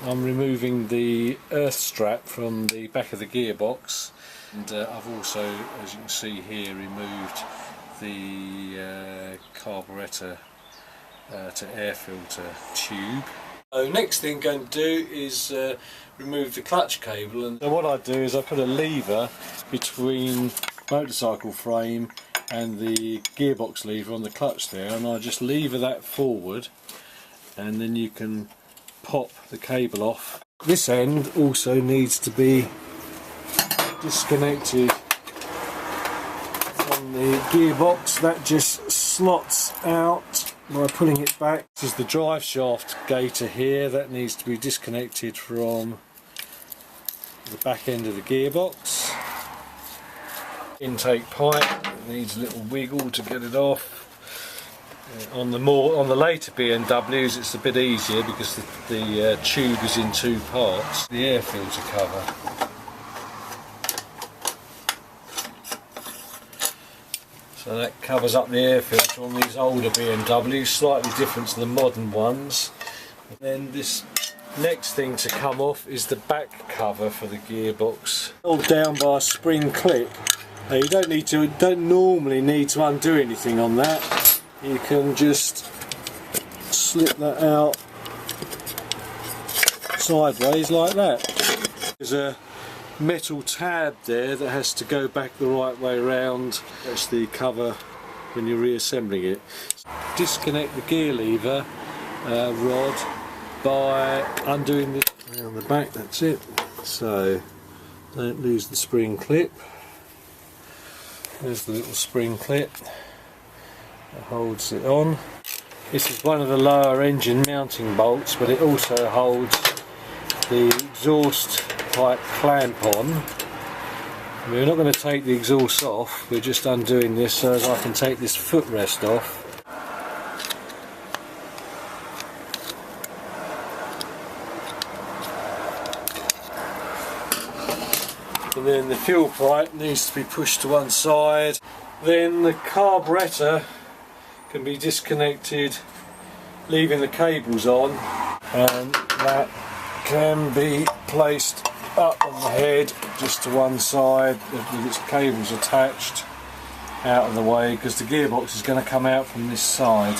I'm removing the earth strap from the back of the gearbox, and I've also, as you can see here, removed the carburettor to air filter tube. So next thing I'm going to do is remove the clutch cable, and so what I do is I put a lever between motorcycle frame and the gearbox lever on the clutch there, and I just lever that forward, and then you can pop the cable off. This end also needs to be disconnected from the gearbox. That just slots out by pulling it back. This is the drive shaft gaiter here, that needs to be disconnected from the back end of the gearbox. Intake pipe needs a little wiggle to get it off. On the later BMWs it's a bit easier because the tube is in two parts. The air filter cover. So that covers up the air filter on these older BMWs, slightly different to the modern ones. And then this next thing to come off is the back cover for the gearbox. Held down by a spring clip. Now you don't normally need to undo anything on that. You can just slip that out sideways like that. There's a metal tab there that has to go back the right way around. That's the cover when you're reassembling it. Disconnect the gear lever rod by undoing this around the back. That's it. So don't lose the spring clip. There's the little spring clip that holds it on. This is one of the lower engine mounting bolts, but it also holds the exhaust pipe clamp on. We're not going to take the exhaust off, we're just undoing this so as I can take this footrest off. And then the fuel pipe needs to be pushed to one side. Then the carburettor can be disconnected, leaving the cables on, and that can be placed up on the head just to one side with its cables attached out of the way, because the gearbox is going to come out from this side.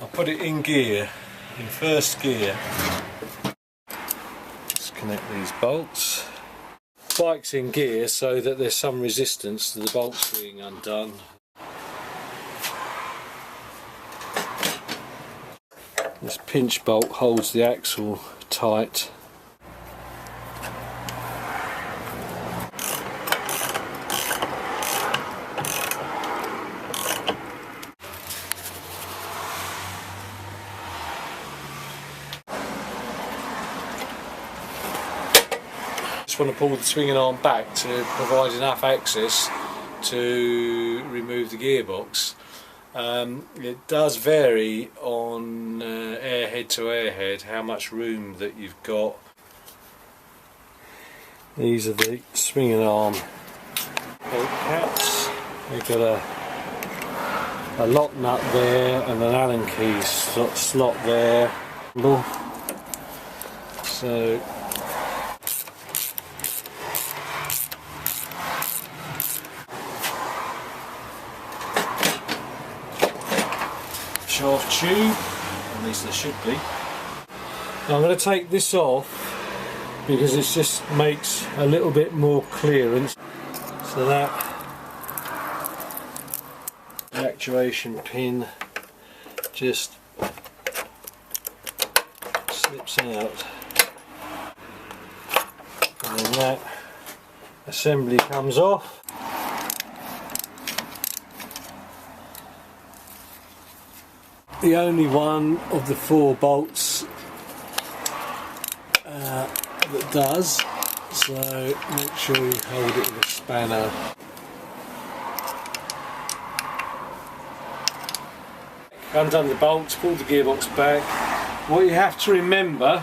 I'll put it in gear, in first gear. Disconnect these bolts. The bike's in gear so that there's some resistance to the bolts being undone. This pinch bolt holds the axle tight. Want to pull the swinging arm back to provide enough access to remove the gearbox. It does vary on airhead to airhead how much room that you've got. These are the swinging arm bolt caps. We've got a lock nut there and an Allen key slot there. So shaft tube, at least there should be. Now I'm going to take this off because it just makes a little bit more clearance, so that the actuation pin just slips out, and then that assembly comes off. The only one of the four bolts that does, so make sure you hold it with a spanner. Undone the bolts, pulled the gearbox back. What you have to remember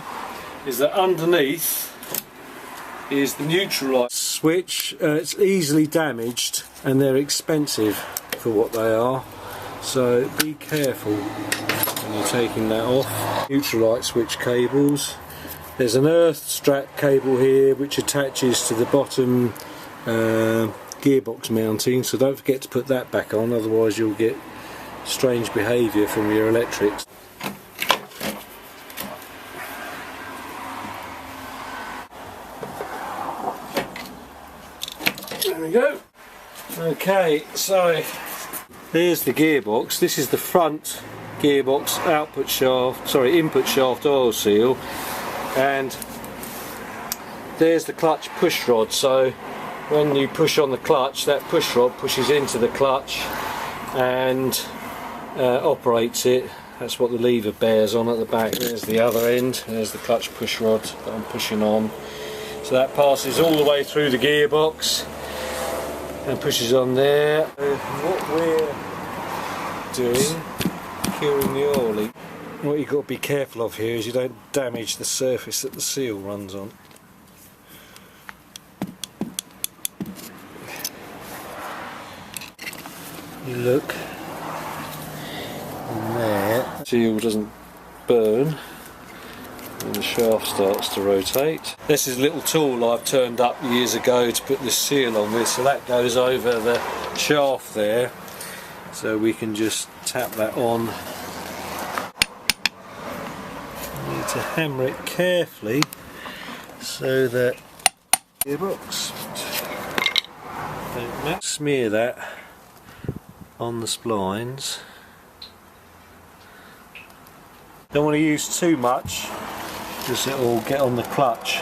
is that underneath is the neutral light. switch. It's easily damaged and they're expensive for what they are, so be careful when you're taking that off. Neutral light switch cables. There's an earth strap cable here which attaches to the bottom gearbox mounting, so don't forget to put that back on, otherwise you'll get strange behaviour from your electrics. There we go. Okay, so there's the gearbox. This is the front gearbox input shaft oil seal, and there's the clutch push rod. So when you push on the clutch, that push rod pushes into the clutch and operates it. That's what the lever bears on at the back. There's the other end. There's the clutch push rod that I'm pushing on. So that passes all the way through the gearbox and pushes on there. What we're doing, curing the oil leak. What you've got to be careful of here is you don't damage the surface that the seal runs on. You look, and there, seal doesn't burn and the shaft starts to rotate. This is a little tool I've turned up years ago to put this seal on with, so that goes over the shaft there, so we can just tap that on. You need to hammer it carefully so that gearbox, don't smear that on the splines. Don't want to use too much because it will get on the clutch